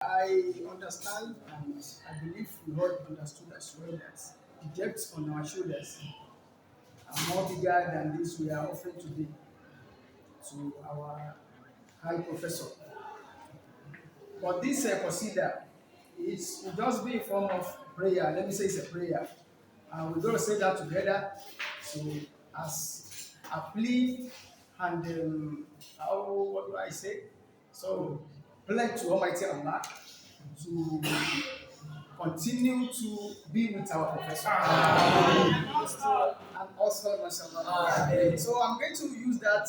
I understand and I believe we all understood as well that the debts on our shoulders are more bigger than this we are offering today to our high professor. But this procedure is will just be a form of prayer. Let me say it's a prayer. And we're going to say that together. So, as a plea and what do I say? So, pledge to Almighty Allah to continue to be with our professor. And also, mashallah. So, I'm going to use that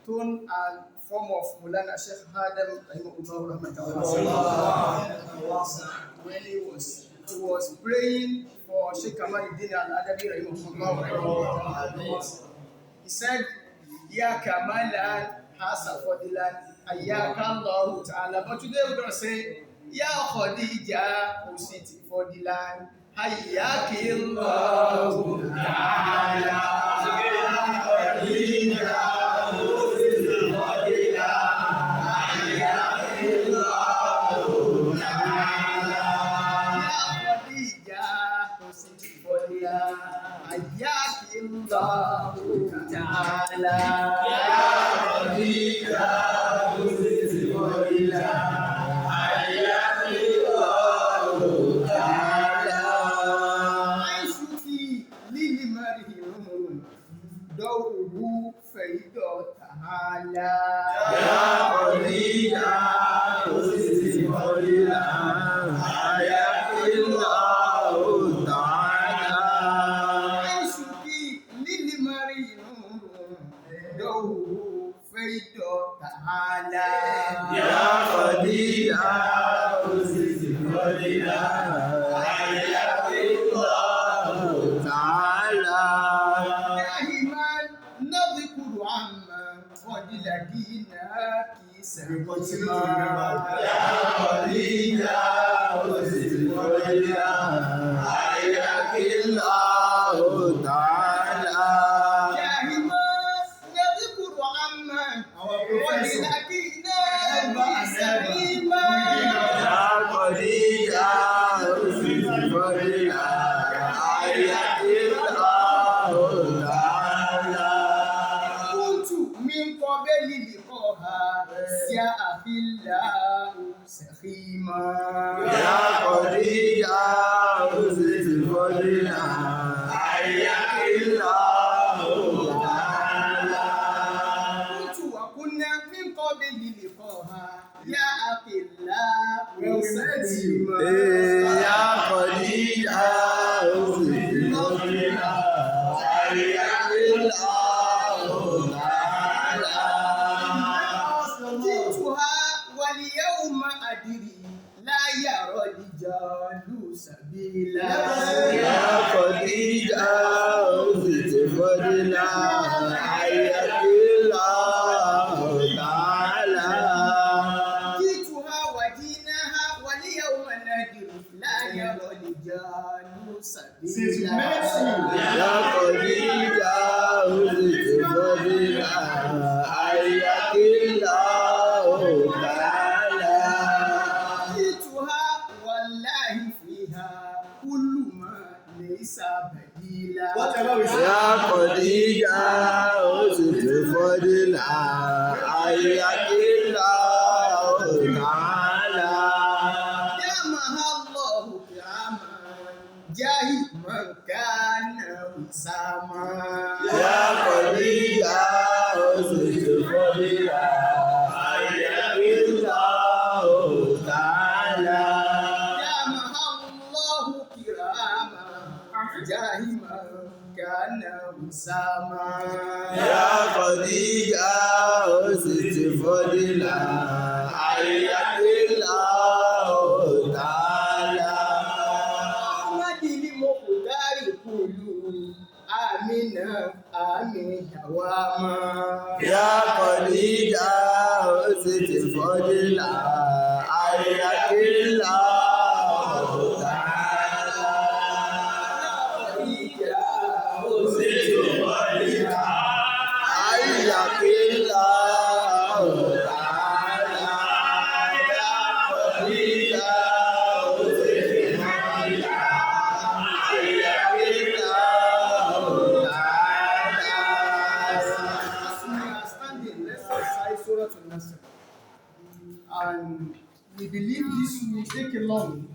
tone and form of Mulana Sheikh Hadam when he was praying for Sheikh Kamaluddin Al-Adabi rahimahullah. He said, Ya Kamalan Hasa Fadilan Ayyaka Allah Ta'ala. But today we're going to say, Ya Khadija Usiti Fadilan Ayyaki Allah Ta'ala. As we are standing, let's recite Surah Al-Nasr. And we believe this will take a long.